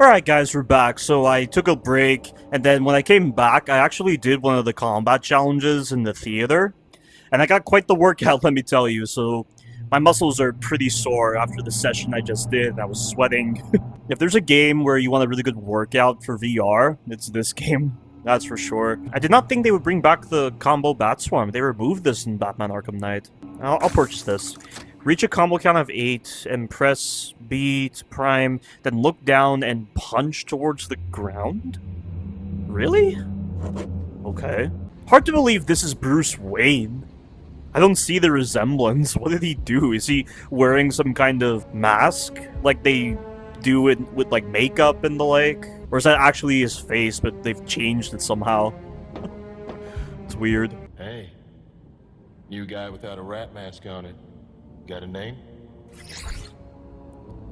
Alright guys, we're back. So I took a break, and then when I came back, I actually did one of the combat challenges in the theater. And I got quite the workout, let me tell you, so my muscles are pretty sore after the session I just did. I was sweating. If there's a game where you want a really good workout for VR, it's this game. That's for sure. I did not think they would bring back the combo Bat Swarm. They removed this in Batman Arkham Knight. I'll purchase this. Reach a combo count of 8, and press B to prime, then look down and punch towards the ground? Really? Okay. Hard to believe this is Bruce Wayne. I don't see the resemblance. What did he do? Is he wearing some kind of mask? Like they do it with like makeup and the like? Or is that actually his face, but they've changed it somehow? It's weird. Hey, you guy without a rat mask on it. Got a name?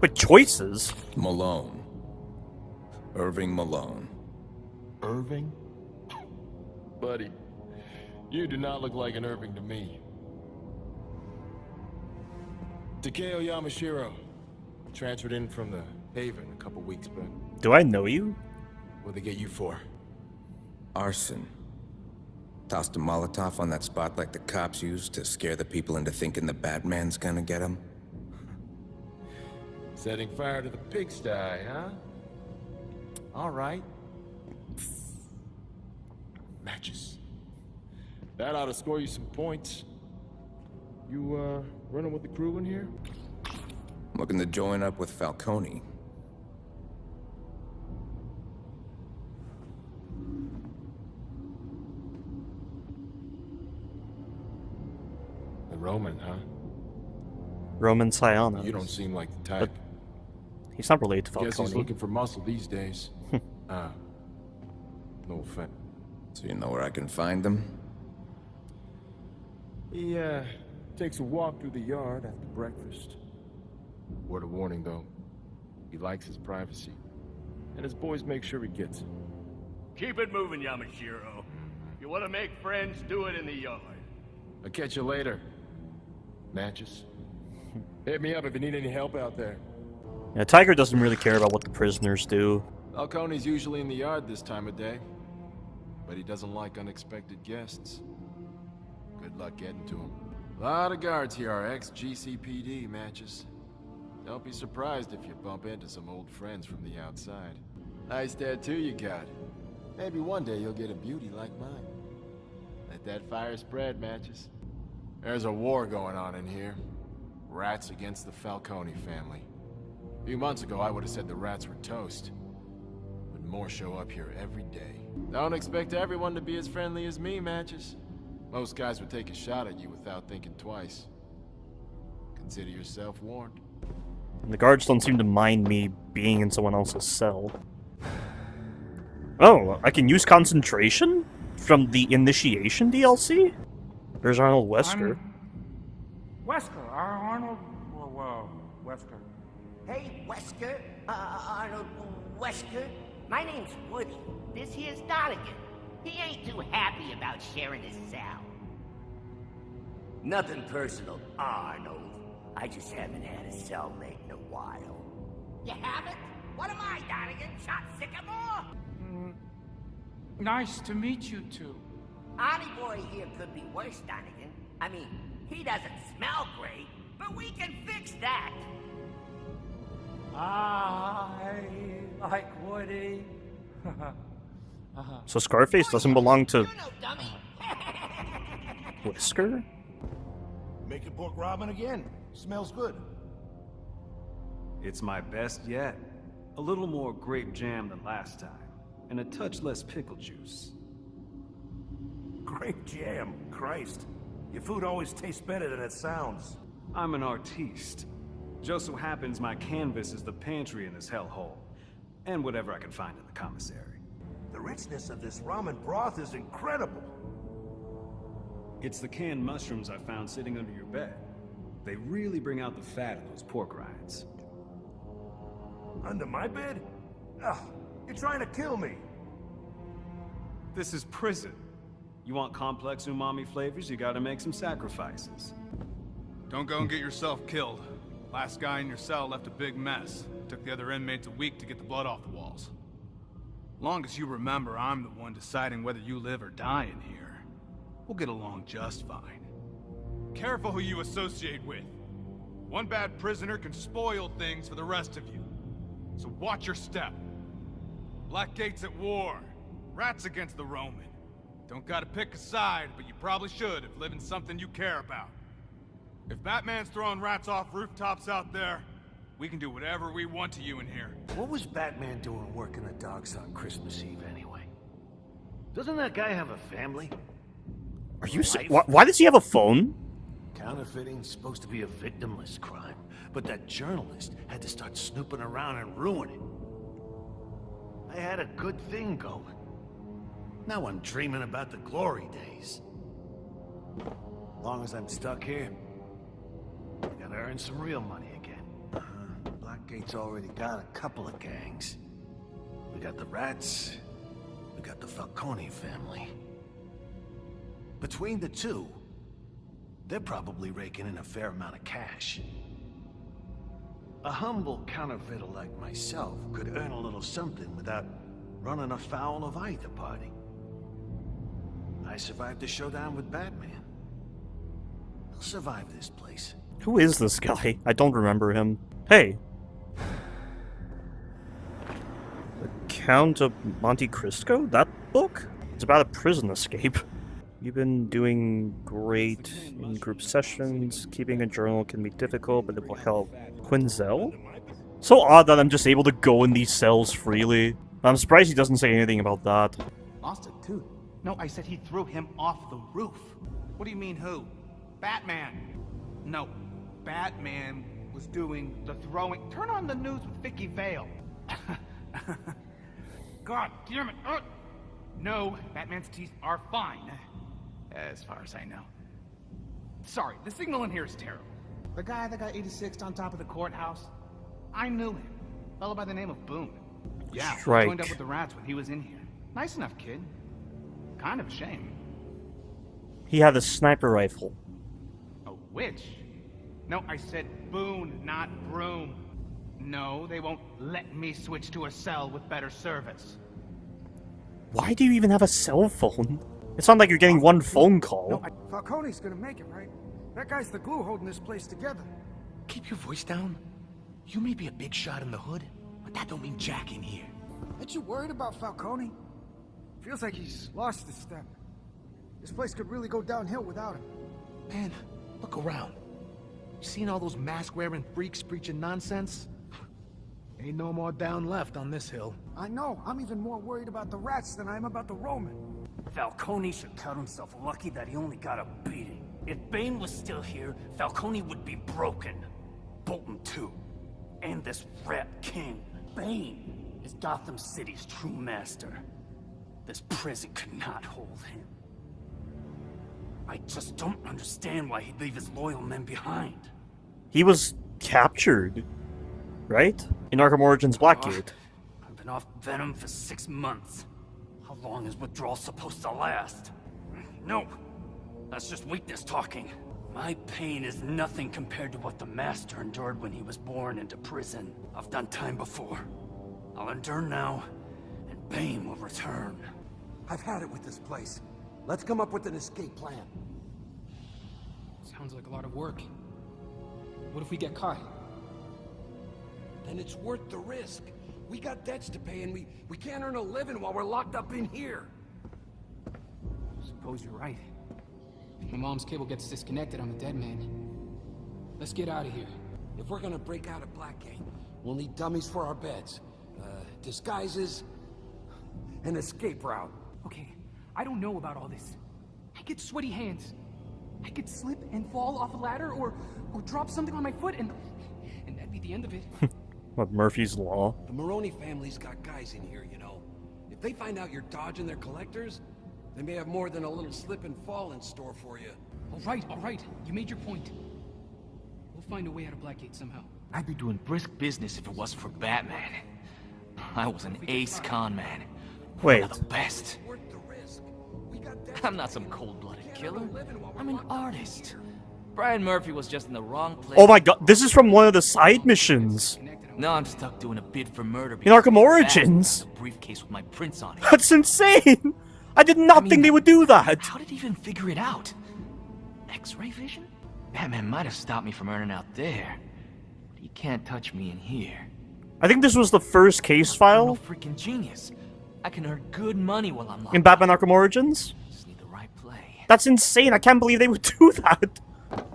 But choices? Malone. Irving Malone. Irving? Buddy, you do not look like an Irving to me. Takeo Yamashiro. Transferred in from the Haven a couple weeks back. Do I know you? What'd they get you for? Arson. Tossed a Molotov on that spot like the cops used to scare the people into thinking the Batman's gonna get them. Setting fire to the pigsty, huh? All right. Matches. That ought to score you some points. You, running with the crew in here? Looking to join up with Falcone. The Roman, huh? Roman Sionis. You don't seem like the type. He's not related to Falcone. Guess he's looking for muscle these days. No offense. So you know where I can find them? He, takes a walk through the yard after breakfast. Word of warning, though. He likes his privacy. And his boys make sure he gets it. Keep it moving, Yamashiro. You want to make friends, do it in the yard. I'll catch you later. Matches. Hit me up if you need any help out there. Yeah, Tiger doesn't really care about what the prisoners do. Falcone's usually in the yard this time of day. But he doesn't like unexpected guests. Good luck getting to him. A lot of guards here are ex-GCPD matches. Don't be surprised if you bump into some old friends from the outside. Nice tattoo you got. Maybe one day you'll get a beauty like mine. Let that fire spread, Matches. There's a war going on in here. Rats against the Falcone family. A few months ago, I would have said the rats were toast. But more show up here every day. Don't expect everyone to be as friendly as me, Matches. Most guys would take a shot at you without thinking twice. Consider yourself warned. The guards don't seem to mind me being in someone else's cell. Oh, I can use concentration? From the Initiation DLC? There's Arnold Wesker. Wesker, Arnold Wesker. Hey, Wesker, Arnold Wesker. My name's Woody. This here's Donegan. He ain't too happy about sharing his cell. Nothing personal, Arnold. I just haven't had a cellmate in a while. You haven't? What am I, Donegan? Shot Sycamore? Nice to meet you two. Arnie boy here could be worse, Donegan. I mean, he doesn't smell great, but we can fix that. I like Woody. So Scarface doesn't belong to You know, dummy. Wesker? Making pork ramen again. Smells good. It's my best yet. A little more grape jam than last time, and a touch less pickle juice. Grape jam. Christ. Your food always tastes better than it sounds. I'm an artiste. Just so happens my canvas is the pantry in this hellhole, and whatever I can find in the commissary. The richness of this ramen broth is incredible. It's the canned mushrooms I found sitting under your bed. They really bring out the fat in those pork rinds. Under my bed? Ugh, you're trying to kill me. This is prison. You want complex umami flavors, you gotta make some sacrifices. Don't go and get yourself killed. Last guy in your cell left a big mess. Took the other inmates a week to get the blood off the walls. Long as you remember, I'm the one deciding whether you live or die in here. We'll get along just fine. Careful who you associate with. One bad prisoner can spoil things for the rest of you. So watch your step. Blackgate's at war. Rats against the Roman. Don't gotta pick a side, but you probably should if living's something you care about. If Batman's throwing rats off rooftops out there, we can do whatever we want to you in here. What was Batman doing working the docks on Christmas Eve anyway? Doesn't that guy have a family? Are you why does he have a phone? Counterfeiting's supposed to be a victimless crime, but that journalist had to start snooping around and ruin it. I had a good thing going. Now I'm dreaming about the glory days. Long as I'm stuck here, I gotta earn some real money again. Blackgate's already got a couple of gangs. We got the Rats, we got the Falcone family. Between the two, they're probably raking in a fair amount of cash. A humble counterfeiter like myself could earn a little something without running afoul of either party. I survived the showdown with Batman. I'll survive this place. Who is this guy? I don't remember him. Hey. The Count of Monte Cristo? That book? It's about a prison escape. You've been doing great in group sessions. Keeping a journal can be difficult, but it will help. Quinzel? So odd that I'm just able to go in these cells freely. I'm surprised he doesn't say anything about that. Lost it too. No, I said he threw him off the roof. What do you mean who? Batman. No, Batman was doing the throwing. Turn on the news with Vicky Vale. God damn it. No, Batman's teeth are fine. As far as I know. Sorry, the signal in here is terrible. The guy that got 86'd on top of the courthouse? I knew him. Fellow by the name of Boone. Yeah, he joined up with the Rats when he was in here. Nice enough kid. Kind of a shame. He had a sniper rifle. A witch? No, I said Boone, not Broom. No, they won't let me switch to a cell with better service. Why do you even have a cell phone? It's not like you're getting one phone call. No, Falcone's gonna make it, right? That guy's the glue holding this place together. Keep your voice down. You may be a big shot in the hood, but that don't mean jack in here. Aren't you worried about Falcone? Feels like he's lost his step. This place could really go downhill without him. Man, look around. You seen all those mask-wearing freaks preaching nonsense? Ain't no more down left on this hill. I know. I'm even more worried about the Rats than I am about the Roman. Falcone should count himself lucky that he only got a beating. If Bane was still here, Falcone would be broken. Bolton too. And this Rat King. Bane is Gotham City's true master. This prison could not hold him. I just don't understand why he'd leave his loyal men behind. He was captured, right? In Arkham Origins Blackgate. I've been off Venom for 6 months. How long is withdrawal supposed to last? No, that's just weakness talking. My pain is nothing compared to what the Master endured when he was born into prison. I've done time before. I'll endure now, and Bane will return. I've had it with this place. Let's come up with an escape plan. Sounds like a lot of work. What if we get caught? Then it's worth the risk. We got debts to pay and we can't earn a living while we're locked up in here. Suppose you're right. My mom's cable gets disconnected, I'm a dead man. Let's get out of here. If we're gonna break out of Blackgate, we'll need dummies for our beds, disguises, an escape route. Okay, I don't know about all this. I get sweaty hands. I could slip and fall off a ladder or drop something on my foot and that'd be the end of it. What, Murphy's Law? The Maroni family's got guys in here, you know. If they find out you're dodging their collectors, they may have more than a little slip and fall in store for you. All right. You made your point. We'll find a way out of Blackgate somehow. I'd be doing brisk business if it wasn't for Batman. I was an ace con man. Wait. One of the best. I'm not some cold-blooded killer. I'm an artist. Brian Murphy was just in the wrong place. Oh my god, this is from one of the side missions. Now I'm stuck doing a bid for murder. In Arkham Origins? A briefcase with my prints on it. That's insane! I did not think they would do that! How did he even figure it out? X-ray vision? Batman might have stopped me from earning out there. But he can't touch me in here. I think this was the first case file. I'm a freaking genius. I can earn good money while I'm locked in Batman Arkham Origins. Just need the right play. That's insane. I can't believe they would do that.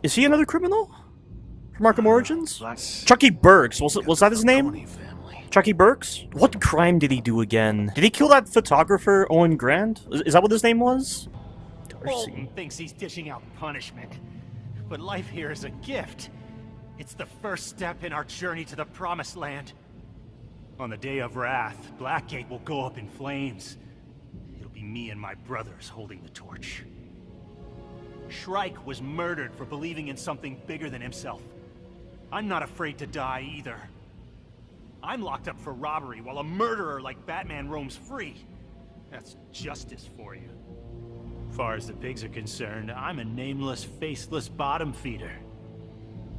Is he another criminal from Arkham Origins? Chucky Burks. Was that his name? Chucky Burks? What crime did he do again? Did he kill that photographer, Owen Grant? Is that what his name was? Bolton thinks he's dishing out punishment. But life here is a gift. It's the first step in our journey to the Promised Land. On the day of wrath, Blackgate will go up in flames. It'll be me and my brothers holding the torch. Shrike was murdered for believing in something bigger than himself. I'm not afraid to die either. I'm locked up for robbery while a murderer like Batman roams free. That's justice for you. As far as the pigs are concerned, I'm a nameless, faceless bottom feeder.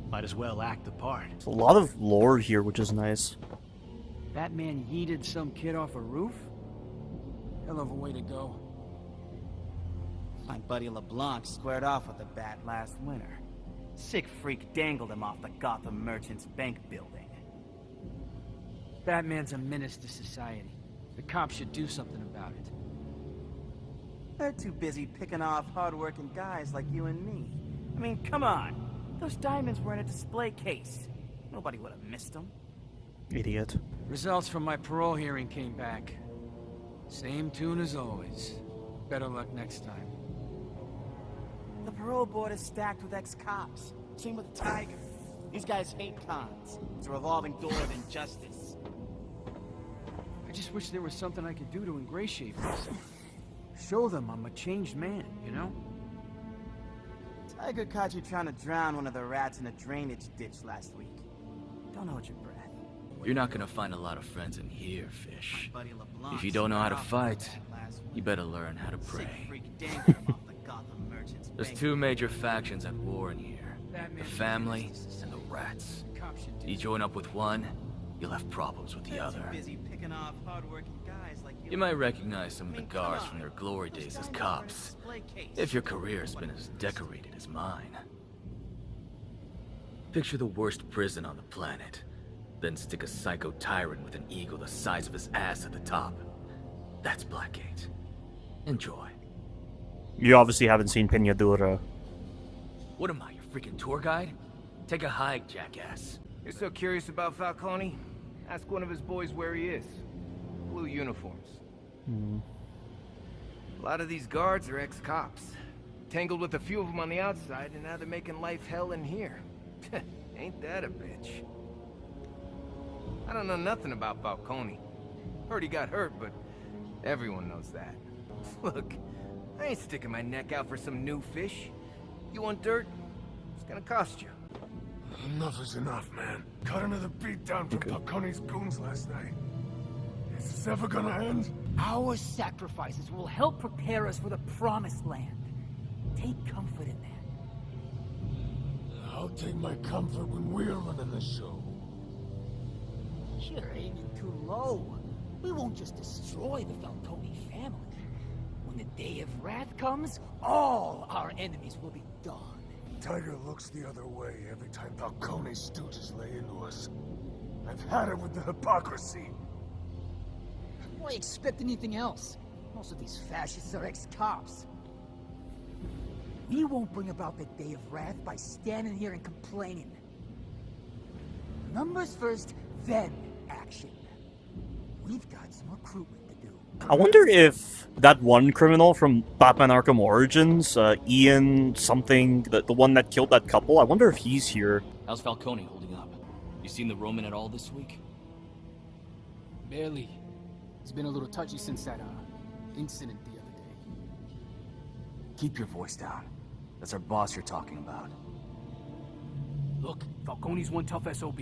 Might as well act the part. There's a lot of lore here, which is nice. Batman yeeted some kid off a roof? Hell of a way to go. My buddy LeBlanc squared off with the Bat last winter. Sick freak dangled him off the Gotham Merchants Bank building. Batman's a menace to society. The cops should do something about it. They're too busy picking off hard-working guys like you and me. I mean, come on. Those diamonds were in a display case. Nobody would have missed them. Idiot. Results from my parole hearing came back. Same tune as always. Better luck next time. The parole board is stacked with ex-cops. Same with Tiger. These guys hate cons. It's a revolving door of injustice. I just wish there was something I could do to ingratiate myself. Show them I'm a changed man, you know? Tiger caught you trying to drown one of the rats in a drainage ditch last week. Don't hold your breath. You're not gonna find a lot of friends in here, Fish. If you don't know how to fight, you better learn how to pray. There's two major factions at war in here. The family and the rats. You join up with one, you'll have problems with the other. You might recognize some of the guards from their glory days as cops, if your career's been as decorated as mine. Picture the worst prison on the planet, then stick a psycho tyrant with an ego the size of his ass at the top. That's Blackgate. Enjoy. You obviously haven't seen Peñadura. What am I, your freaking tour guide? Take a hike, jackass. You're so curious about Falcone? Ask one of his boys where he is. Blue uniforms. A lot of these guards are ex-cops. Tangled with a few of them on the outside, and now they're making life hell in here. Ain't that a bitch? I don't know nothing about Falcone. Heard he got hurt, but everyone knows that. Look, I ain't sticking my neck out for some new fish. You want dirt? It's gonna cost you. Enough is enough, man. Cut another beat down from Falcone's goons last night. Is this ever gonna end? Our sacrifices will help prepare us for the Promised Land. Take comfort in that. I'll take my comfort when we're running the show. You're aiming too low. We won't just destroy the Falcone family. When the day of wrath comes, all our enemies will be gone. Tiger looks the other way every time Falcone's stooges lay into us. I've had it with the hypocrisy. Why expect anything else? Most of these fascists are ex-cops. We won't bring about the day of wrath by standing here and complaining. Numbers first, then action. We've got some recruitment to do. I wonder if that one criminal from Batman Arkham Origins, Ian something, the one that killed that couple, I wonder if he's here. How's Falcone holding up? You seen the Roman at all this week? Barely. It's been a little touchy since that incident the other day. Keep your voice down. That's our boss you're talking about. Look, Falcone's one tough SOB,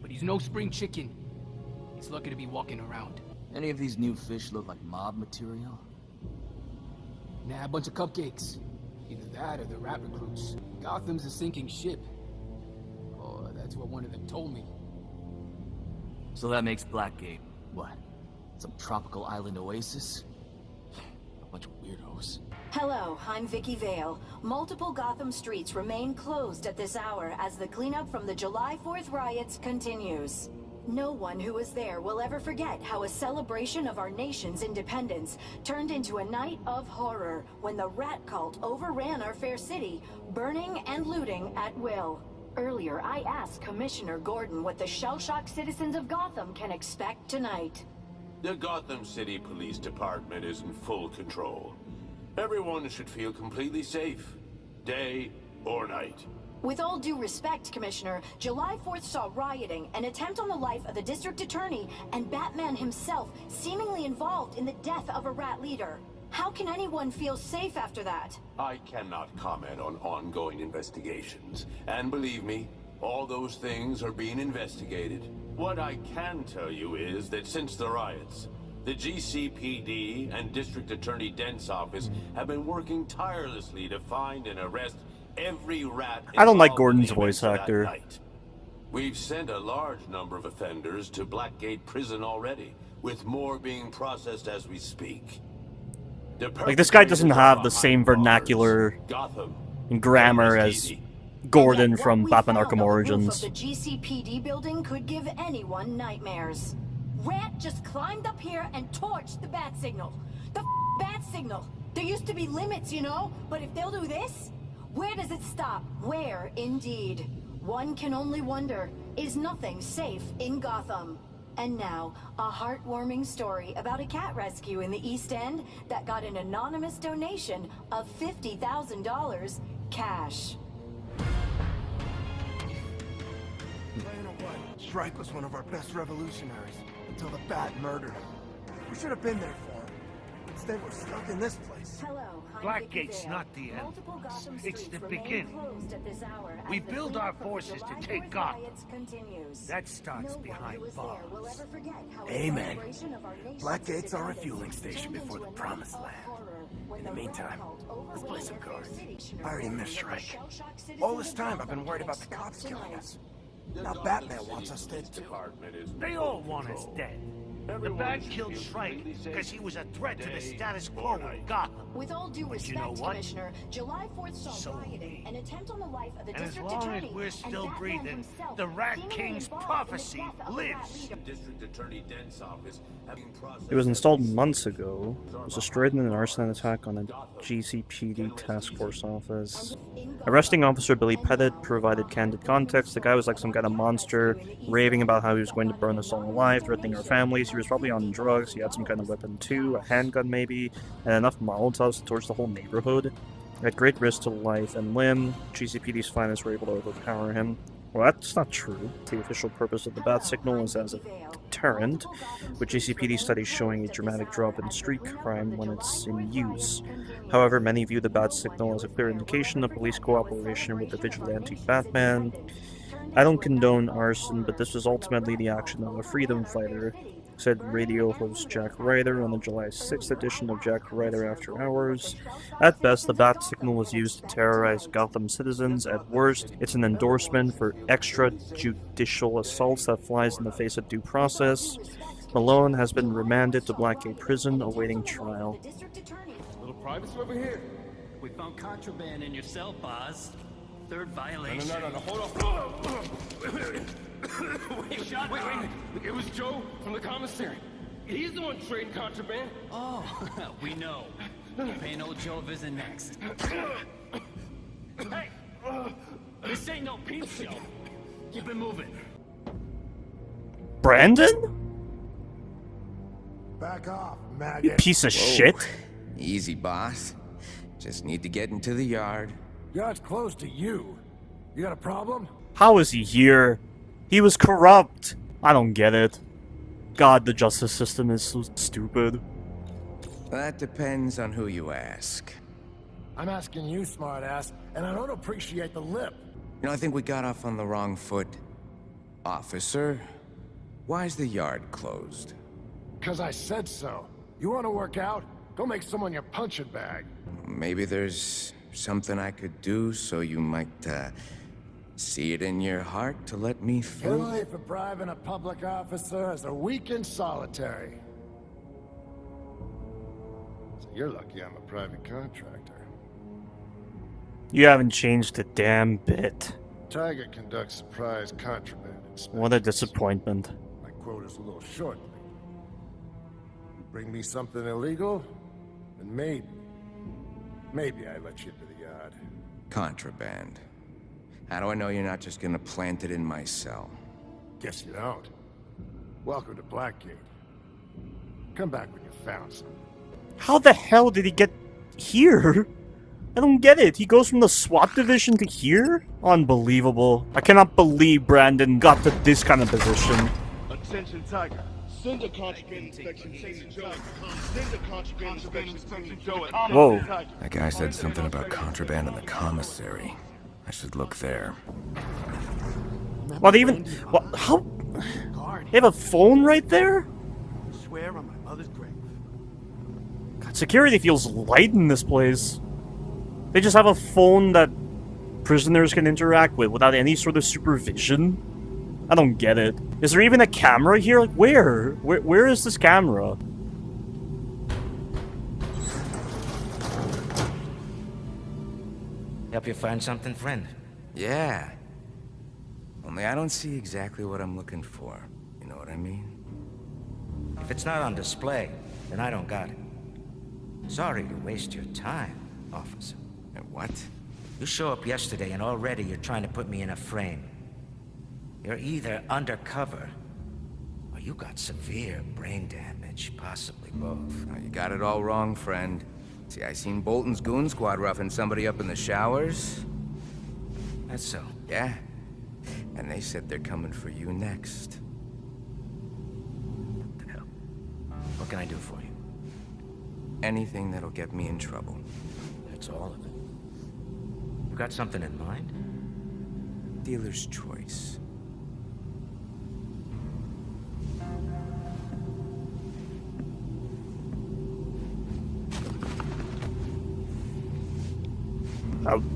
but he's no spring chicken. He's lucky to be walking around. Any of these new fish look like mob material? Nah, a bunch of cupcakes. Either that or the rat recruits. Gotham's a sinking ship. Oh, that's what one of them told me. So that makes Blackgate, what? Some tropical island oasis? A bunch of weirdos. Hello, I'm Vicky Vale. Multiple Gotham streets remain closed at this hour as the cleanup from the July 4th riots continues. No one who was there will ever forget how a celebration of our nation's independence turned into a night of horror when the rat cult overran our fair city, burning and looting at will. Earlier, I asked Commissioner Gordon what the shell-shocked citizens of Gotham can expect tonight. The Gotham City Police Department is in full control. Everyone should feel completely safe, day or night. With all due respect, Commissioner, July 4th saw rioting, an attempt on the life of the district attorney, and Batman himself seemingly involved in the death of a rat leader. How can anyone feel safe after that? I cannot comment on ongoing investigations. And believe me, all those things are being investigated. What I can tell you is that since the riots, the GCPD and District Attorney Dent's office have been working tirelessly to find and arrest every rat. I don't like involved Gordon's in the voice events of that actor. night. We've sent a large number of offenders to Blackgate Prison already, with more being processed as we speak. The Like, this guy doesn't have the same behind vernacular Gotham and grammar as Gordon from Batman Arkham The Origins. GCPD building could give anyone nightmares. Rat just climbed up here and torched the bat signal. The bat signal. There used to be limits, you know, but if they'll do this, where does it stop? Where, indeed? One can only wonder, is nothing safe in Gotham? And now, a heartwarming story about a cat rescue in the East End that got an anonymous donation of $50,000 cash. Strike was one of our best revolutionaries until the Bat murdered him. We should have been there for him. Instead, we're stuck in this place. Hello, Blackgate's not the end. It's the beginning. We build our forces to take Gotham. That starts behind bars. Amen. Blackgate's our refueling station before the Promised Land. In the meantime, let's play some cards. I already missed Shrike. All this time, I've been worried about the cops killing us. Now Batman wants us dead too. They all want us dead. The Bat killed Shrike because he was a threat to the status quo in Gotham. With all due But you know respect, what? Commissioner, July 4th saw rioting, an attempt on the life of the And as district long attorney, as we're still and Batman breathing, himself the Rat seemingly King's involved in the prophecy death of a rat lives. leader. District Attorney Dent's office having processed. It was installed months ago. It was destroyed in an arson attack on a GCPD task force office. Arresting Officer Billy Pettit provided candid context. The guy was like some kind of monster, raving about how he was going to burn us all alive, threatening our families. He was probably on drugs. He had some kind of weapon too, a handgun maybe, and enough Molotovs to torch the whole neighborhood. At great risk to life and limb, GCPD's finest were able to overpower him. Well, that's not true. The official purpose of the bat signal is as a deterrent, with GCPD studies showing a dramatic drop in street crime when it's in use. However, many view the bat signal as a clear indication of police cooperation with the vigilante Batman. I don't condone arson, but this was ultimately the action of a freedom fighter, said radio host Jack Ryder on the July 6th edition of Jack Ryder After Hours. At best, the bat signal was used to terrorize Gotham citizens. At worst, it's an endorsement for extrajudicial assaults that flies in the face of due process. Malone has been remanded to Blackgate Prison awaiting trial. Little privacy over here. We found contraband in your cell, boss. Third violation. No, hold on. Wait. It was Joe from the commissary. He's the one trading contraband. Oh, we know. Paying old Joe a visit next. Hey! This ain't no peep show. Keep it moving. Brandon? Back off, You maggot. piece of shit. Easy, boss. Just need to get into the yard. Yard's close to you. You got a problem? How is he here? He was corrupt. I don't get it. God, the justice system is so stupid. That depends on who you ask. I'm asking you, smartass, and I don't appreciate the lip. You know, I think we got off on the wrong foot. Officer, why's the yard closed? 'Cause I said so. You want to work out? Go make someone your punching bag. Maybe there's something I could do so you might, See it in your heart to let me through? Penalty for bribing a public officer is a week in solitary. So you're lucky I'm a private contractor. You haven't changed a damn bit. Tiger conducts surprise contraband inspections. What a disappointment. My quota's a little short. Bring me something illegal, and maybe I let you into the yard. Contraband. How do I know you're not just gonna plant it in my cell? Guess you don't. Welcome to Blackgate. Come back when you've found something. How the hell did he get here? I don't get it. He goes from the SWAT division to here? Unbelievable. I cannot believe Brandon got to this kind of position. Attention, Tiger. Send a contraband inspection to Joe. Send a contraband inspection to Joe. Whoa. That guy said something about contraband in the commissary. I should look there. What even? What? How? They have a phone right there? I swear on my mother's grave. God, security feels light in this place. They just have a phone that prisoners can interact with without any sort of supervision. I don't get it. Is there even a camera here? Like, where? Where is this camera? Help you find something, friend? Yeah. Only I don't see exactly what I'm looking for. You know what I mean? If it's not on display, then I don't got it. Sorry to waste your time, officer. What? You show up yesterday and already you're trying to put me in a frame. You're either undercover, or you got severe brain damage, possibly both. Oh, you got it all wrong, friend. See, I seen Bolton's goon squad roughing somebody up in the showers. That's so. Yeah. And they said they're coming for you next. What the hell? What can I do for you? Anything that'll get me in trouble. That's all of it. You got something in mind? Dealer's choice.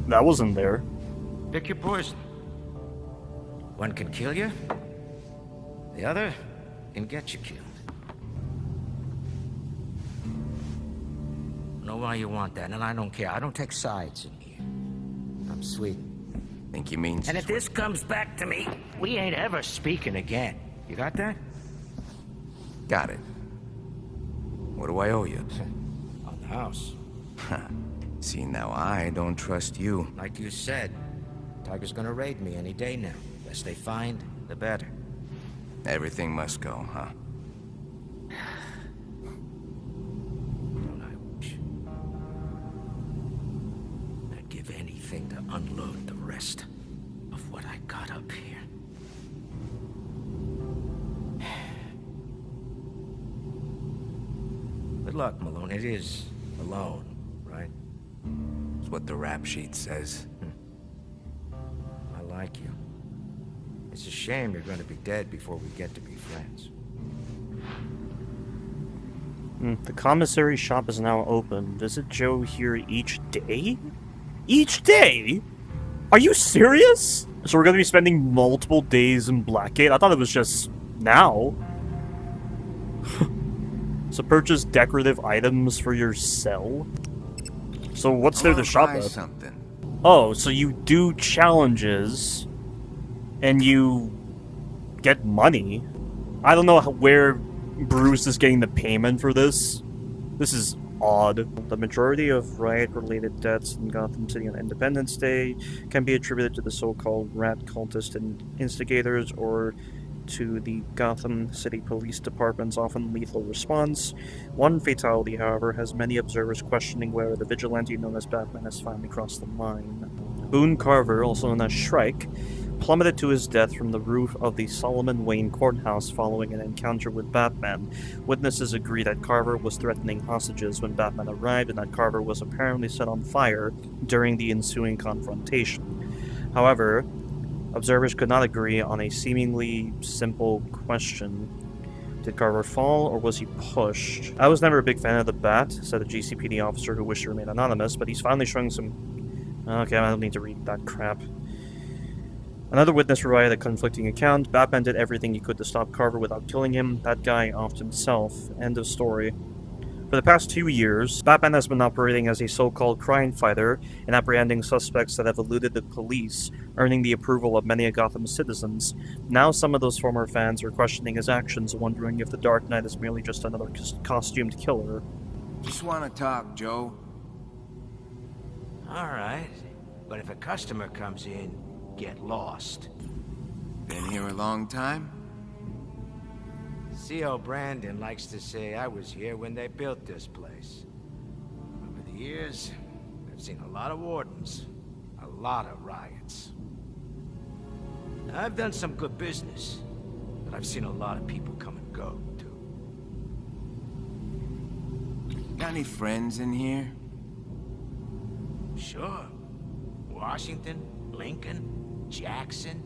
That wasn't there. Pick your poison. One can kill you. The other can get you killed. I know why you want that, and I don't care. I don't take sides in here. I'm sweet. Think you mean... And if this comes back to me, we ain't ever speaking again. You got that? Got it. What do I owe you? On the house. See, now I don't trust you. Like you said, Tiger's gonna raid me any day now. Less they find, the better. Everything must go, huh? Don't I wish? I'd give anything to unload the rest of what I got up here. Good luck, Malone. It is Malone, right? It's what the rap sheet says. I like you. It's a shame you're going to be dead before we get to be friends. The commissary shop is now open. Visit Joe here each day? Each day? Are you serious? So we're going to be spending multiple days in Blackgate? I thought it was just now. So purchase decorative items for your cell? So what's there to shop at? Something. Oh, so you do challenges, and you get money. I don't know where Bruce is getting the payment for this. This is odd. The majority of riot-related deaths in Gotham City on Independence Day can be attributed to the so-called rat cultist and instigators, or to the Gotham City Police Department's often lethal response. One fatality, however, has many observers questioning whether the vigilante known as Batman has finally crossed the line. Boone Carver, also known as Shrike, plummeted to his death from the roof of the Solomon Wayne courthouse following an encounter with Batman. Witnesses agree that Carver was threatening hostages when Batman arrived, and that Carver was apparently set on fire during the ensuing confrontation. However, observers could not agree on a seemingly simple question. Did Carver fall, or was he pushed? I was never a big fan of the Bat, said a GCPD officer who wished to remain anonymous, but he's finally showing some... Okay, I don't need to read that crap. Another witness provided a conflicting account. Batman did everything he could to stop Carver without killing him. That guy offed himself. End of story. For the past 2 years, Batman has been operating as a so-called crime fighter and apprehending suspects that have eluded the police, earning the approval of many of Gotham's citizens. Now some of those former fans are questioning his actions, wondering if the Dark Knight is merely just another costumed killer. Just want to talk, Joe. Alright, but if a customer comes in, get lost. Been here a long time? C.O. Brandon likes to say I was here when they built this place. Over the years, I've seen a lot of wardens, a lot of riots. I've done some good business, but I've seen a lot of people come and go, too. Got any friends in here? Sure. Washington, Lincoln, Jackson.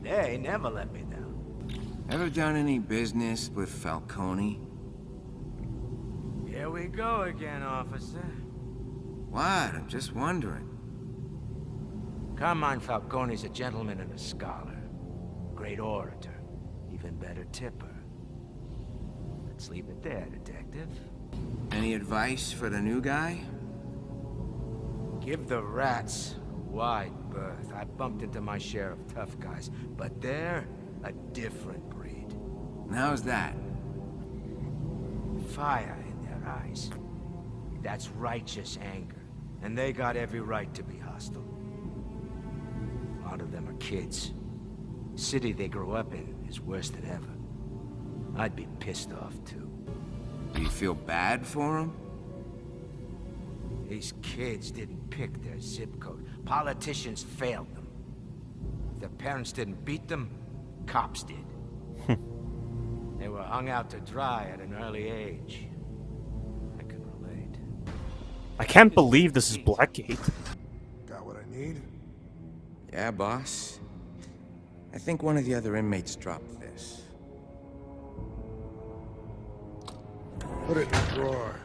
They never let me down. Ever done any business with Falcone? Here we go again, officer. What? I'm just wondering. Carmine Falcone's a gentleman and a scholar. Great orator. Even better tipper. Let's leave it there, detective. Any advice for the new guy? Give the rats a wide berth. I bumped into my share of tough guys, but they're a different breed. And how's that? Fire in their eyes. That's righteous anger, and they got every right to be hostile. A lot of them are kids. The city they grew up in is worse than ever. I'd be pissed off, too. Do you feel bad for him? These kids didn't pick their zip code. Politicians failed them. If their parents didn't beat them, cops did. They were hung out to dry at an early age. I can relate. I can't believe this is Blackgate. Got what I need? Yeah, boss. I think one of the other inmates dropped this. Put it in the drawer.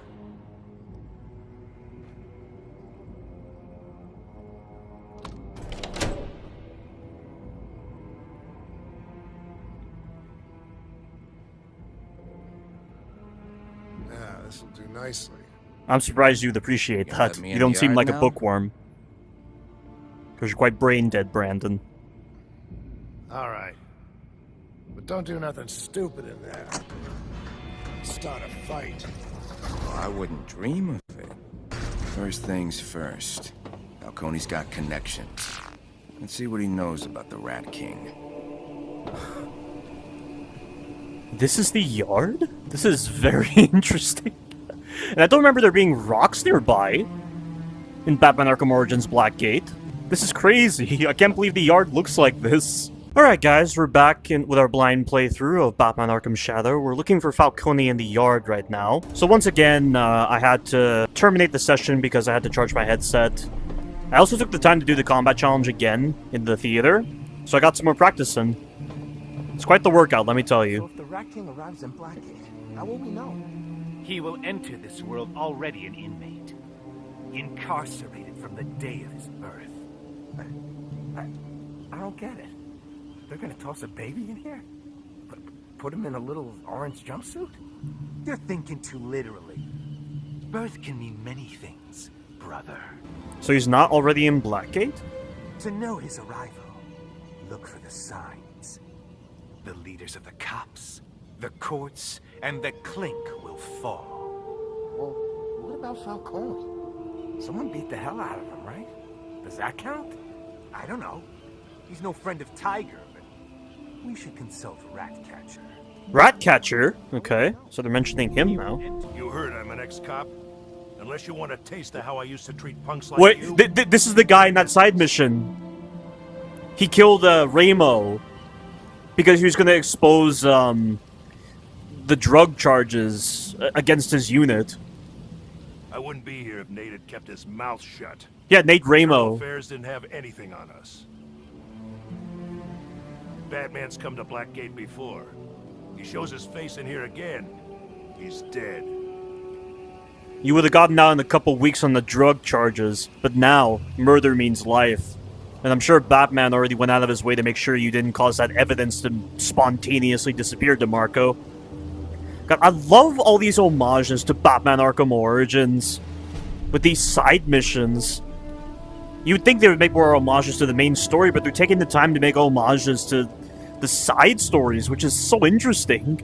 Yeah, this'll do nicely. I'm surprised you'd appreciate You that. let me You in don't the seem yard like a now? bookworm. Because you're quite brain dead, Brandon. All right. But don't do nothing stupid in there. Start a fight. Oh, I wouldn't dream of it. First things first. Falcone's got connections. Let's see what he knows about the Rat King. This is the yard? This is very interesting. And I don't remember there being rocks nearby in Batman Arkham Origins Blackgate. This is crazy. I can't believe the yard looks like this. Alright guys, we're back with our blind playthrough of Batman Arkham Shadow. We're looking for Falcone in the yard right now. So once again, I had to terminate the session because I had to charge my headset. I also took the time to do the combat challenge again in the theater, so I got some more practice in. It's quite the workout, let me tell you. So if the Rat King arrives in Blackgate, how will we know? He will enter this world already an inmate. Incarcerated from the day of his birth. I don't get it. They're gonna toss a baby in here? Put him in a little orange jumpsuit? You're thinking too literally. Birth can mean many things, brother. So he's not already in Blackgate? To know his arrival, look for the signs. The leaders of the cops, the courts, and the clink will fall. Well, what about Falcone? Someone beat the hell out of him, right? Does that count? I don't know. He's no friend of Tiger, but we should consult Ratcatcher. Ratcatcher? Okay, so they're mentioning him now. You heard I'm an ex-cop. Unless you want to taste of how I used to treat punks like Wait, you. this is the guy in that side mission. He killed Ramo because he was going to expose the drug charges against his unit. I wouldn't be here if Nate had kept his mouth shut. Yeah, Nate Ramo. Affairs didn't have anything on us. Batman's come to Blackgate before. He shows his face in here again. He's dead. You would have gotten out in a couple weeks on the drug charges, but now, murder means life. And I'm sure Batman already went out of his way to make sure you didn't cause that evidence to spontaneously disappear, DeMarco. God, I love all these homages to Batman Arkham Origins. With these side missions. You would think they would make more homages to the main story, but they're taking the time to make homages to the side stories, which is so interesting.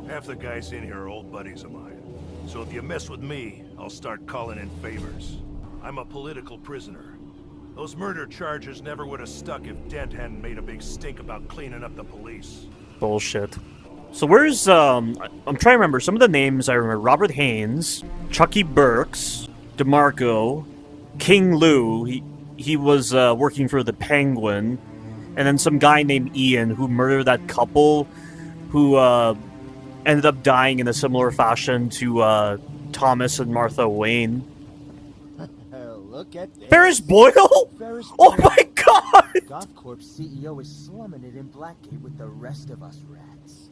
Half the guys in here are old buddies of mine. So if you mess with me, I'll start calling in favors. I'm a political prisoner. Those murder charges never would have stuck if Dent hadn't made a big stink about cleaning up the police. Bullshit. So where's, I'm trying to remember some of the names I remember. Robert Haynes, Chucky Burks, DeMarco, King Lou, he was working for the Penguin, and then some guy named Ian who murdered that couple who ended up dying in a similar fashion to Thomas and Martha Wayne. Look at this. Ferris Boyle? Ferris Oh my god! Goth Corp's CEO is slumming it in Blackgate with the rest of us rats.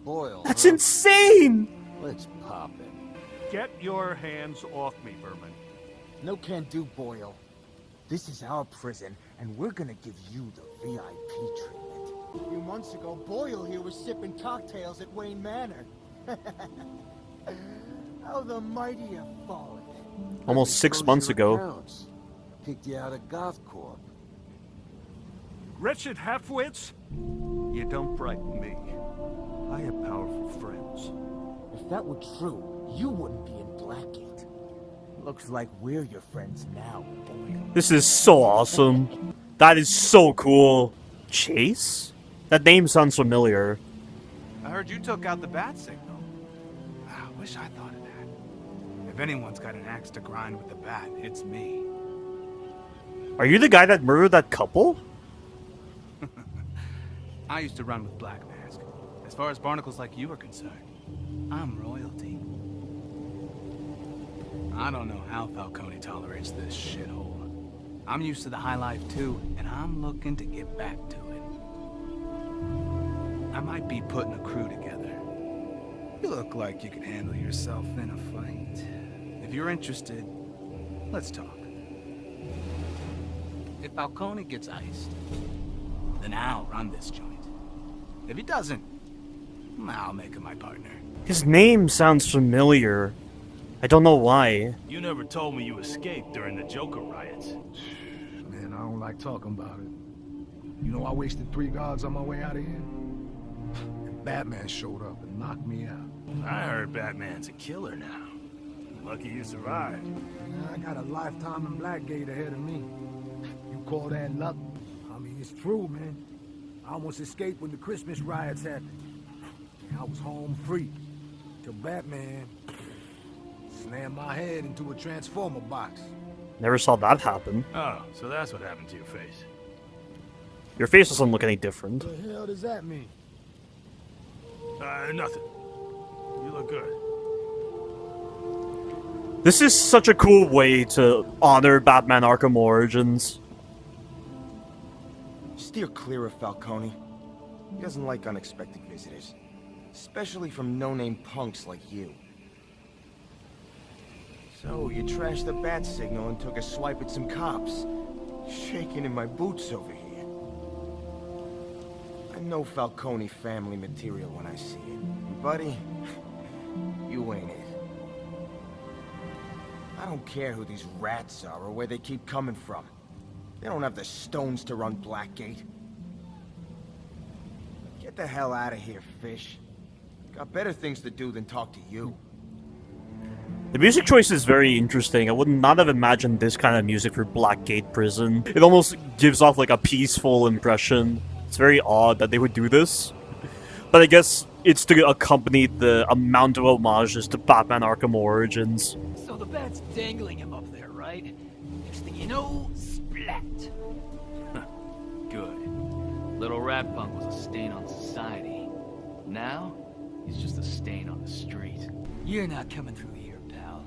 Boyle. That's insane! Let's pop it. Get your hands off me, Vermin. No can do, Boyle. This is our prison, and we're gonna give you the VIP treatment. A few months ago, Boyle here was sipping cocktails at Wayne Manor. How the mighty have fallen. Almost 6 months ago. Kicked you out of Goth Corp. Wretched halfwits? You don't frighten me. I have powerful friends. If that were true, you wouldn't be in Blackgate. Looks like we're your friends now, Boyle. This is so awesome. That is so cool. Chase? That name sounds familiar. I heard you took out the bat signal. I wish I thought of that. If anyone's got an axe to grind with the bat, it's me. Are you the guy that murdered that couple? I used to run with Black Mask. As far as barnacles like you are concerned, I'm royalty. I don't know how Falcone tolerates this shithole. I'm used to the high life too, and I'm looking to get back to it. I might be putting a crew together. You look like you can handle yourself in a fight. If you're interested, let's talk. If Falcone gets iced, then I'll run this joint. If he doesn't, I'll make him my partner. His name sounds familiar. I don't know why. You never told me you escaped during the Joker riots. Man, I don't like talking about it. You know I wasted 3 guards on my way out of here? And Batman showed up and knocked me out. I heard Batman's a killer now. Lucky you survived. I got a lifetime in Blackgate ahead of me. You call that luck? I mean, it's true, man. I almost escaped when the Christmas riots happened. I was home free. Till Batman slammed my head into a transformer box. Never saw that happen. Oh, so that's what happened to your face. Your face doesn't look any different. What the hell does that mean? Nothing. You look good. This is such a cool way to honor Batman Arkham Origins. Steer clear of Falcone. He doesn't like unexpected visitors. Especially from no-name punks like you. So, you trashed the bat signal and took a swipe at some cops. Shaking in my boots over here. I know Falcone family material when I see it. And buddy, you ain't it. I don't care who these rats are or where they keep coming from. They don't have the stones to run Blackgate. Get the hell out of here, Fish. Got better things to do than talk to you. The music choice is very interesting. I would not have imagined this kind of music for Blackgate Prison. It almost gives off like a peaceful impression. It's very odd that they would do this. But I guess it's to accompany the amount of homages to Batman Arkham Origins. So the bat's dangling him up there, right? Next thing you know, splat. Good. Little rat punk was a stain on society. Now, he's just a stain on the street. You're not coming through here, pal.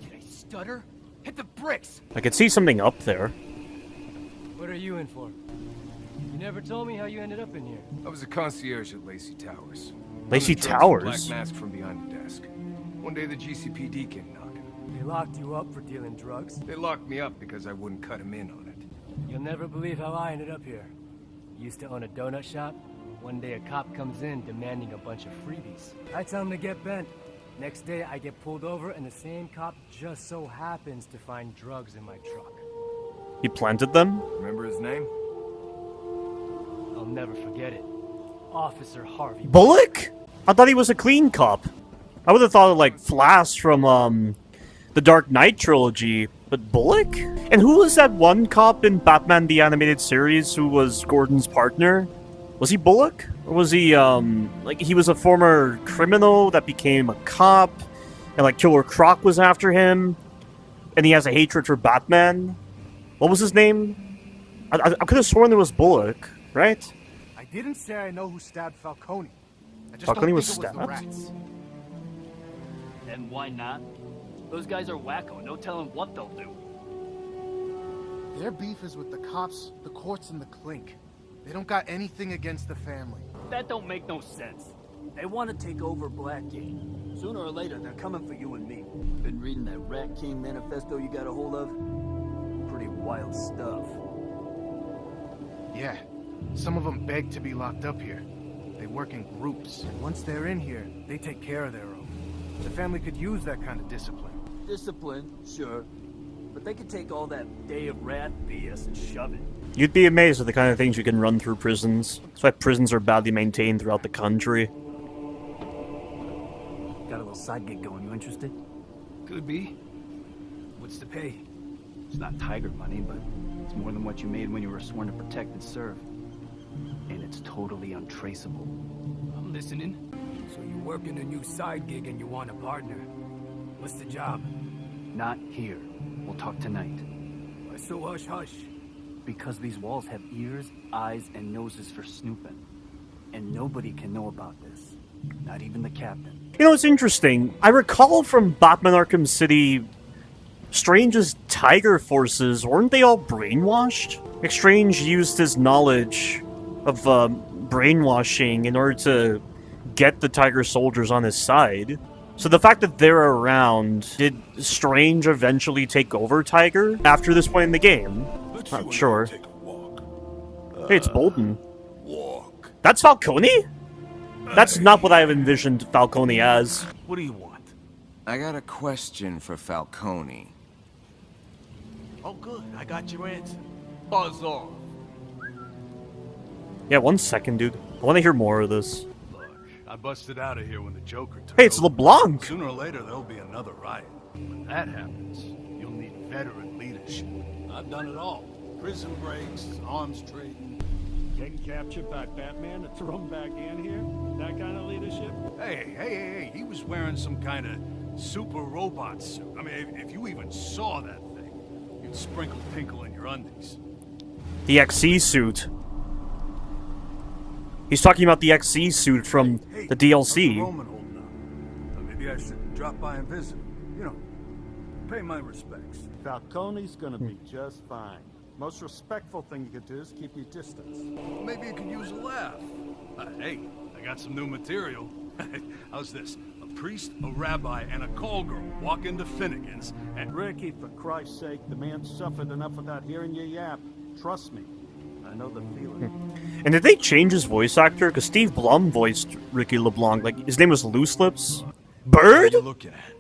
Did I stutter? Hit the bricks! I could see something up there. What are you in for? You never told me how you ended up in here. I was a concierge at Lacey Towers. Lacey Under drugs from Towers? Black Mask from behind the desk. One day the GCPD came knocking. They locked you up for dealing drugs? They locked me up because I wouldn't cut him in on it. You'll never believe how I ended up here. Used to own a donut shop. One day a cop comes in demanding a bunch of freebies. I tell him to get bent. Next day I get pulled over and the same cop just so happens to find drugs in my truck. He planted them? Remember his name? I'll never forget it. Officer Harvey Bullock? I thought he was a clean cop. I would have thought of like Flash from the Dark Knight trilogy, but Bullock? And who was that one cop in Batman the Animated Series who was Gordon's partner? Was he Bullock? Or was he like he was a former criminal that became a cop and like Killer Croc was after him and he has a hatred for Batman? What was his name? I could have sworn it was Bullock, right? I didn't say I know who stabbed Falcone. I just Falcone don't was think it was the stabbed? rats. And why not? Those guys are wacko. No telling what they'll do. Their beef is with the cops, the courts, and the clink. They don't got anything against the family. That don't make no sense. They want to take over Blackgate. Sooner or later, they're coming for you and me. Been reading that Rat King manifesto you got a hold of? Pretty wild stuff. Yeah, some of them beg to be locked up here. They work in groups, and once they're in here, they take care of their own. The family could use that kind of discipline. Discipline, sure. But they could take all that Day of Wrath BS and shove it. You'd be amazed at the kind of things you can run through prisons. That's why prisons are badly maintained throughout the country. Got a little side gig going. You interested? Could be. What's the pay? It's not tiger money, but it's more than what you made when you were sworn to protect and serve. And it's totally untraceable. I'm listening. So you're working a new side gig and you want a partner. What's the job? Not here. We'll talk tonight. Why so hush-hush? Because these walls have ears, eyes, and noses for snooping. And nobody can know about this. Not even the captain. You know, it's interesting. I recall from Batman Arkham City, Strange's Tiger forces, weren't they all brainwashed? Like, Strange used his knowledge of brainwashing in order to get the Tiger soldiers on his side. So the fact that they're around, did Strange eventually take over Tiger after this point in the game? Not sure. Hey, it's Bolton. That's Falcone? That's not what I have envisioned Falcone as. What do you want? I got a question for Falcone. Oh, good. I got your answer. Buzz off. Yeah, 1 second, dude. I want to hear more of this. I busted out of here when the Joker took Hey, it's over. LeBlanc! Sooner or later, there'll be another riot. When that happens, you'll need veteran leadership. I've done it all. Prison breaks, arms trading. Get captured by Batman and thrown back in here? That kind of leadership? Hey, he was wearing some kind of super robot suit. I mean, if you even saw that thing, you'd sprinkle tinkle in your undies. The XC suit. He's talking about the XC suit from the DLC. Roman holding on. Maybe I should drop by and visit. You know, pay my respects. Falcone's gonna be just fine. Most respectful thing you could do is keep your distance. Maybe you could use a laugh. Hey, I got some new material. How's this? A priest, a rabbi, and a call girl walk into Finnegan's and... Ricky, for Christ's sake, the man suffered enough without hearing you yap. Trust me. I know the feeling. And did they change his voice actor? Because Steve Blum voiced Ricky LeBlanc. Like, his name was Loose Lips? Bird? What are you looking at?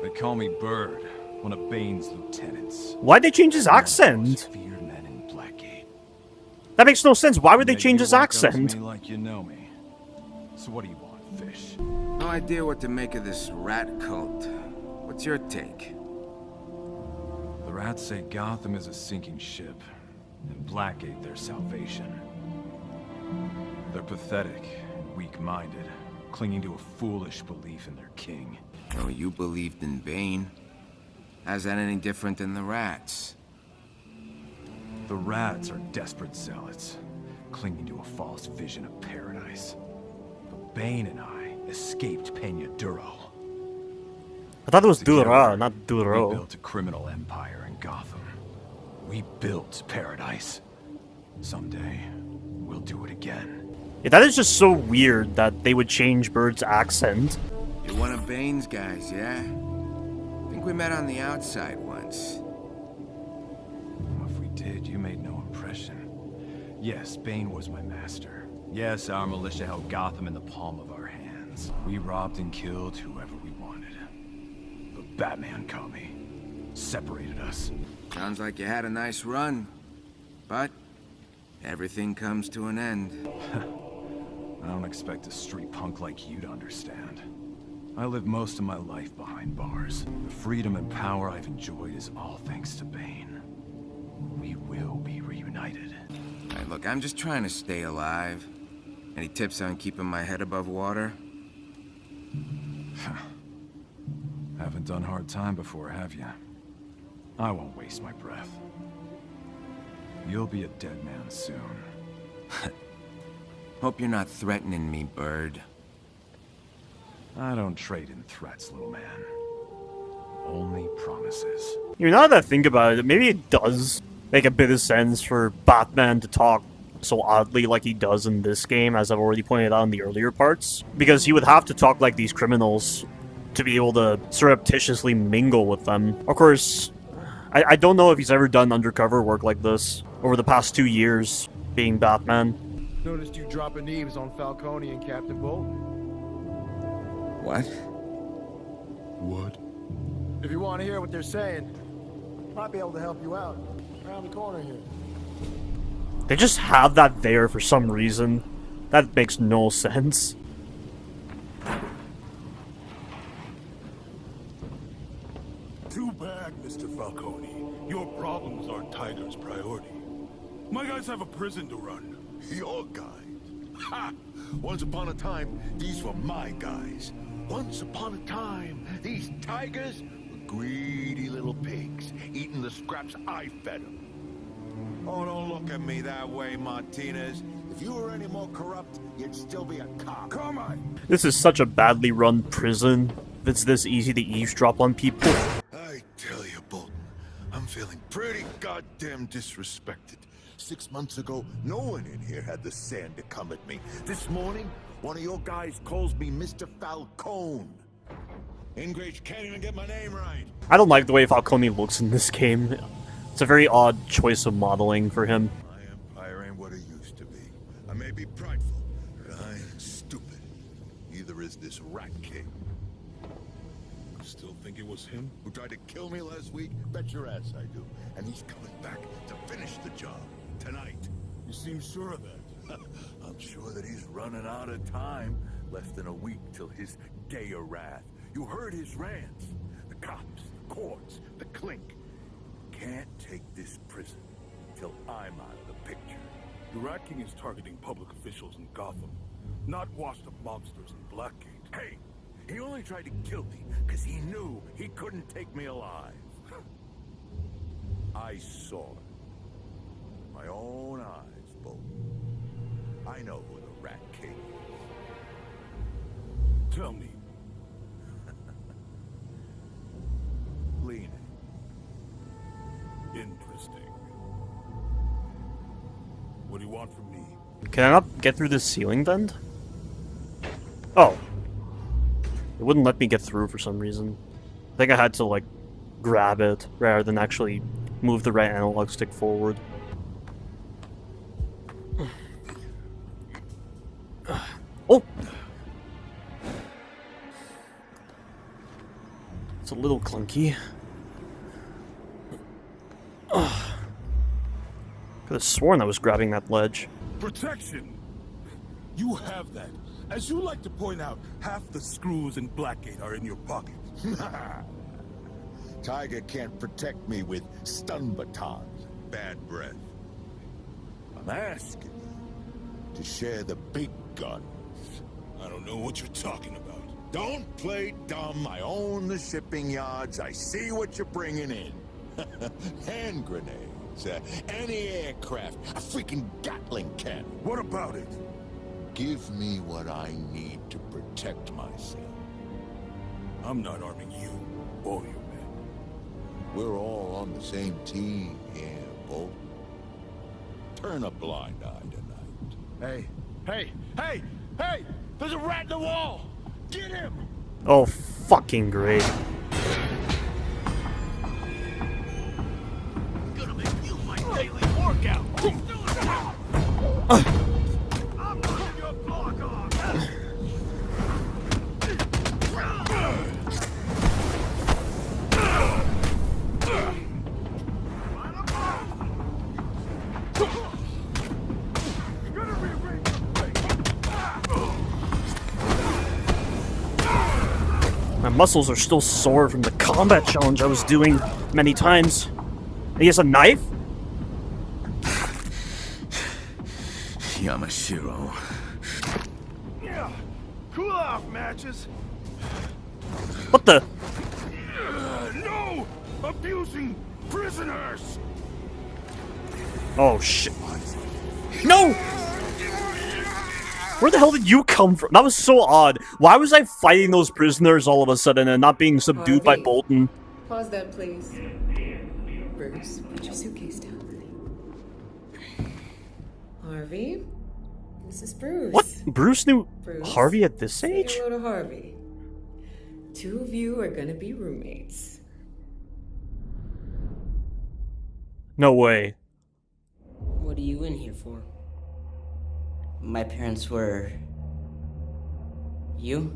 They call me Bird, one of Bane's lieutenants. Why'd they change his accent? Feared men in Blackgate. That makes no sense. Why would they Maybe change you his walk up to accent? me like you know me. So what do you want, fish? No idea what to make of this rat cult. What's your take? The rats say Gotham is a sinking ship, and Blackgate their salvation. They're pathetic and weak-minded, clinging to a foolish belief in their king. Oh, you believed in Bane? How's that any different than the rats? The rats are desperate zealots, clinging to a false vision of paradise. But Bane and I escaped Peña Duro. I thought it was Together, Dura, not We Duro. built a criminal empire in Gotham. We built paradise. Someday, we'll do it again. Yeah, that is just so weird that they would change Bird's accent. You're one of Bane's guys, yeah? Think we met on the outside once. Well, if we did, you made no impression. Yes, Bane was my master. Yes, our militia held Gotham in the palm of our hands. We robbed and killed whoever we wanted. But Batman caught me. Separated us. Sounds like you had a nice run. But everything comes to an end. I don't expect a street punk like you to understand. I lived most of my life behind bars. The freedom and power I've enjoyed is all thanks to Bane. We will be reunited. Hey, look, I'm just trying to stay alive. Any tips on keeping my head above water? Haven't done hard time before, have you? I won't waste my breath. You'll be a dead man soon. Hope you're not threatening me, Bird. I don't trade in threats, little man. Only promises. You know, now that I think about it, maybe it does make a bit of sense for Batman to talk so oddly like he does in this game, as I've already pointed out in the earlier parts. Because he would have to talk like these criminals to be able to surreptitiously mingle with them. Of course, I don't know if he's ever done undercover work like this over the past 2 years being Batman. Noticed you dropping eaves on Falcone and Captain Bolton. What? What? If you want to hear what they're saying, might be able to help you out. Around the corner here. They just have that there for some reason. That makes no sense. Too bad, Mr. Falcone. Your problems aren't Tiger's priority. My guys have a prison to run. Your guys? Ha! Once upon a time, these were my guys. Once upon a time, these tigers were greedy little pigs, eating the scraps I fed them. Oh, don't look at me that way, Martinez. If you were any more corrupt, you'd still be a cop. Come on! This is such a badly run prison. If it's this easy to eavesdrop on people. I tell you, Bolton, I'm feeling pretty goddamn disrespected. 6 months ago, no one in here had the sand to come at me. This morning, one of your guys calls me Mr. Falcone. Ingrates can't even get my name right. I don't like the way Falcone looks in this game. It's a very odd choice of modeling for him. My empire ain't what it used to be. I may be prideful, but I ain't stupid. Neither is this rat king. Still think it was him? Who tried to kill me last week? Bet your ass I do. And he's coming back to finish the job. Tonight. You seem sure of that. I'm sure that he's running out of time. Less than a week till his day of wrath. You heard his rants. The cops, the courts, the clink. Can't take this prison till I'm out of the picture. The Rat King is targeting public officials in Gotham, not washed-up mobsters in Blackgate. Hey, he only tried to kill me because he knew he couldn't take me alive. I saw it. My own eyes, Bolton. I know who the Rat King is. Tell me. Lean in. Interesting. What do you want from me? Can I not get through this ceiling vent? Oh. It wouldn't let me get through for some reason. I think I had to, like, grab it rather than actually move the right analog stick forward. Oh! It's a little clunky. Could have sworn I was grabbing that ledge. Protection! You have that. As you like to point out, half the screws in Blackgate are in your pocket. Tiger can't protect me with stun batons and bad breath. I'm asking you to share the big guns. I don't know what you're talking about. Don't play dumb. I own the shipping yards. I see what you're bringing in. Hand grenades, any aircraft, a freaking Gatling cannon. What about it? Give me what I need to protect myself. I'm not arming you or your men. We're all on the same team here, Bolton. Turn a blind eye tonight. Hey. Hey! Hey! Hey! There's a rat in the wall! Get him! Oh, fucking great. Gonna make you my daily workout. I'm putting your block on. My muscles are still sore from the combat challenge I was doing many times. He has a knife? Yamashiro. Yeah. Cool off, Matches. What the? No! Abusing prisoners! Oh shit. No! Where the hell did you come from? That was so odd. Why was I fighting those prisoners all of a sudden and not being subdued by Bolton? Pause that, please. Bruce, put your suitcase down. Harvey, this is Bruce. What? Bruce knew Bruce, Harvey at this say age? hello to Harvey. Two of you are gonna be roommates. No way. What are you in here for? My parents were... You?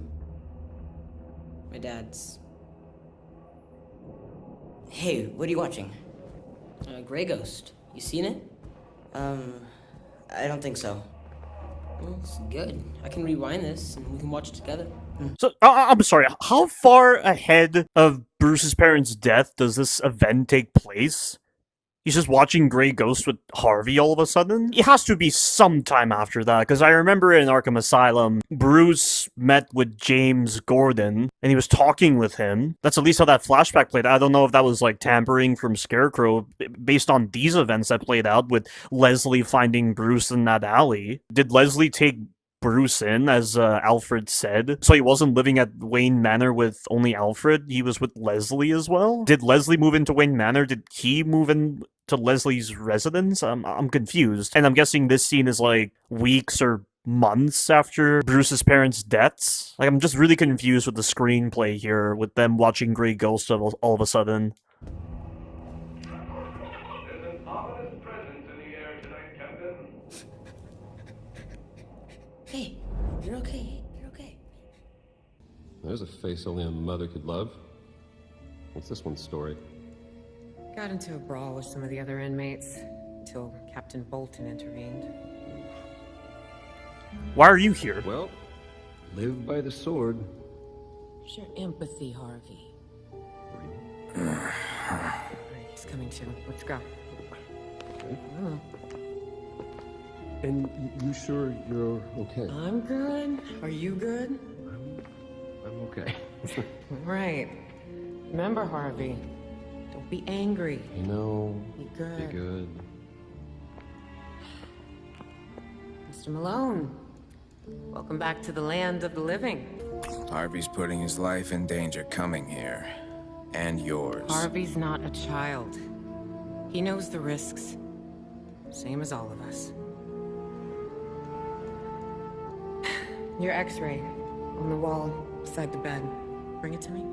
My dad's... Hey, what are you watching? Grey Ghost. You seen it? I don't think so. Well, it's good. I can rewind this and we can watch it together. So, I'm sorry, how far ahead of Bruce's parents' death does this event take place? He's just watching Grey Ghost with Harvey all of a sudden? It has to be sometime after that, because I remember in Arkham Asylum, Bruce met with James Gordon, and he was talking with him. That's at least how that flashback played. I don't know if that was like tampering from Scarecrow, based on these events that played out with Leslie finding Bruce in that alley. Did Leslie take Bruce in, as Alfred said? So he wasn't living at Wayne Manor with only Alfred, he was with Leslie as well? Did Leslie move into Wayne Manor? Did he move in to Leslie's residence? I'm confused. And I'm guessing this scene is like weeks or months after Bruce's parents' deaths? Like, I'm just really confused with the screenplay here, with them watching Grey Ghost all of a sudden. Hey, you're okay. You're okay. There's a face only a mother could love. What's this one's story? Got into a brawl with some of the other inmates until Captain Bolton intervened. Why are you here? Well, live by the sword. Where's your empathy, Harvey? He's coming to. Let's go. Oh. And you sure you're okay? I'm good. Are you good? I'm okay. Right. Remember, Harvey, don't be angry. You know, Be good. be good. Mr. Malone, welcome back to the land of the living. Harvey's putting his life in danger coming here. And yours. Harvey's not a child. He knows the risks. Same as all of us. Your x-ray on the wall beside the bed. Bring it to me.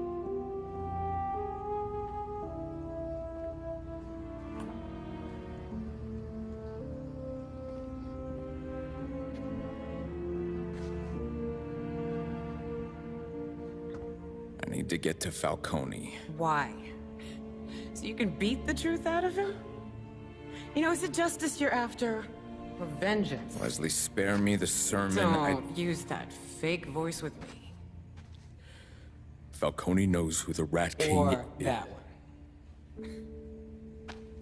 I need to get to Falcone. Why? So you can beat the truth out of him? You know, is it justice you're after? Or vengeance? Leslie, spare me the sermon. Don't use that fake voice with me. Falcone knows who the Rat King Or is. that one.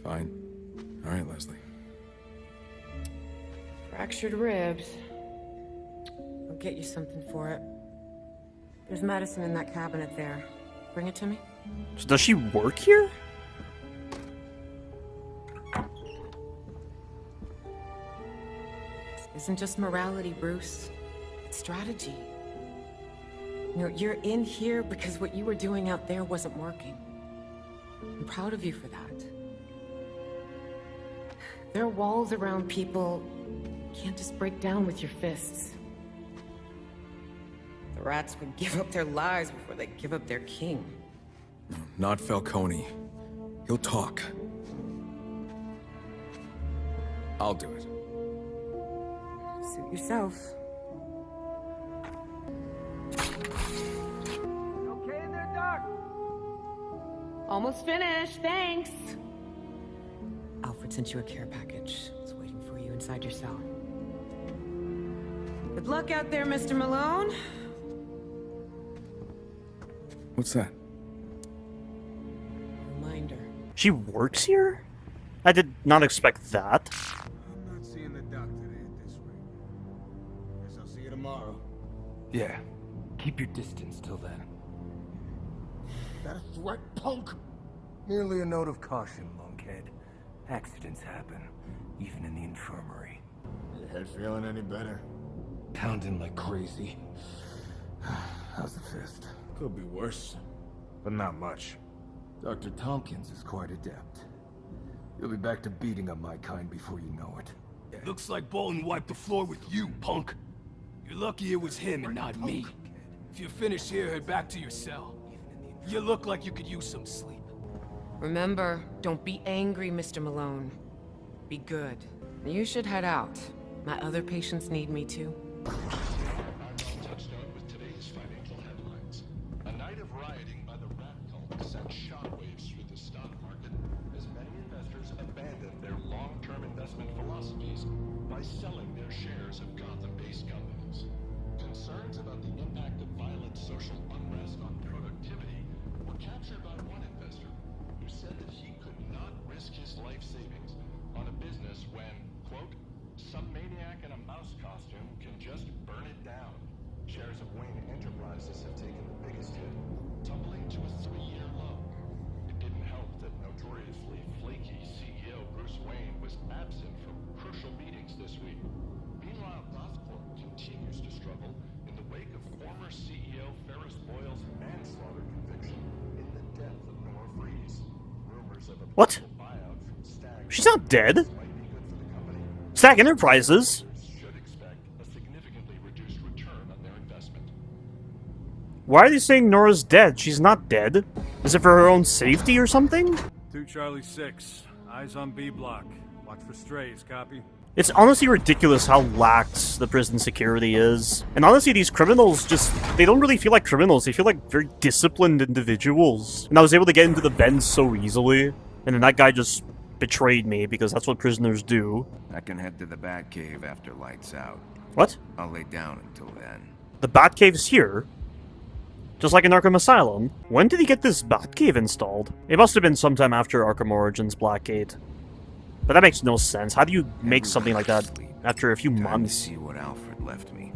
Fine. All right, Leslie. Fractured ribs. I'll get you something for it. There's medicine in that cabinet there. Bring it to me. So does she work here? This isn't just morality, Bruce. It's strategy. You know, you're in here because what you were doing out there wasn't working. I'm proud of you for that. There are walls around people you can't just break down with your fists. The rats would give up their lives before they give up their king. Not Falcone. He'll talk. I'll do it. Suit yourself. Okay in there, Doc? Almost finished, thanks. Alfred sent you a care package. It's waiting for you inside your cell. Good luck out there, Mr. Malone. What's that? Reminder. She works here? I did not expect that. I'm not seeing the doc today at this rate. Guess I'll see you tomorrow. Yeah. Keep your distance till then. That a threat, punk? Merely a note of caution, lunkhead. Accidents happen, even in the infirmary. Your head feeling any better? Pounding like crazy. How's the fist? Could be worse, but not much. Dr. Tompkins is quite adept. You'll be back to beating up my kind before you know it. Looks like Bolton wiped the floor with you, punk. You're lucky it was him and not me. If you're finished here, head back to your cell. You look like you could use some sleep. Remember, don't be angry, Mr. Malone. Be good. You should head out. My other patients need me too. Touchstone with today's financial headlines. A night of rioting by the rat cult sent shockwaves through the stock market as many investors abandoned their long-term investment philosophies by selling their shares of Gotham-based companies. Concerns about the impact of violent social unrest on productivity were captured by one investor who said that he could not risk his life savings on a business when, quote, some maniac in a mouse costume can just burn it down. Shares of Wayne Enterprises have taken the biggest hit, tumbling to a 3-year low. It didn't help that notoriously flaky CEO Bruce Wayne was absent from crucial meetings this week. Meanwhile, Gothcorp continues to struggle in the wake of former CEO Ferris Boyle's manslaughter conviction in the death of Nora Freeze. Rumors of a What? buyout from Stag She's not dead. Stag Enterprises? should expect a significantly reduced return on their investment. Why are they saying Nora's dead? She's not dead. Is it for her own safety or something? 2 Charlie 6. Eyes on B block. Watch for strays, copy? It's honestly ridiculous how lax the prison security is. And honestly, these criminals they don't really feel like criminals. They feel like very disciplined individuals. And I was able to get into the vents so easily. And then that guy just betrayed me because that's what prisoners do. I can head to the Batcave after lights out. What? I'll lay down until then. The Batcave's here? Just like in Arkham Asylum. When did he get this Batcave installed? It must have been sometime after Arkham Origins Blackgate. But that makes no sense. How do you make something like that after a few months? See what Alfred left me.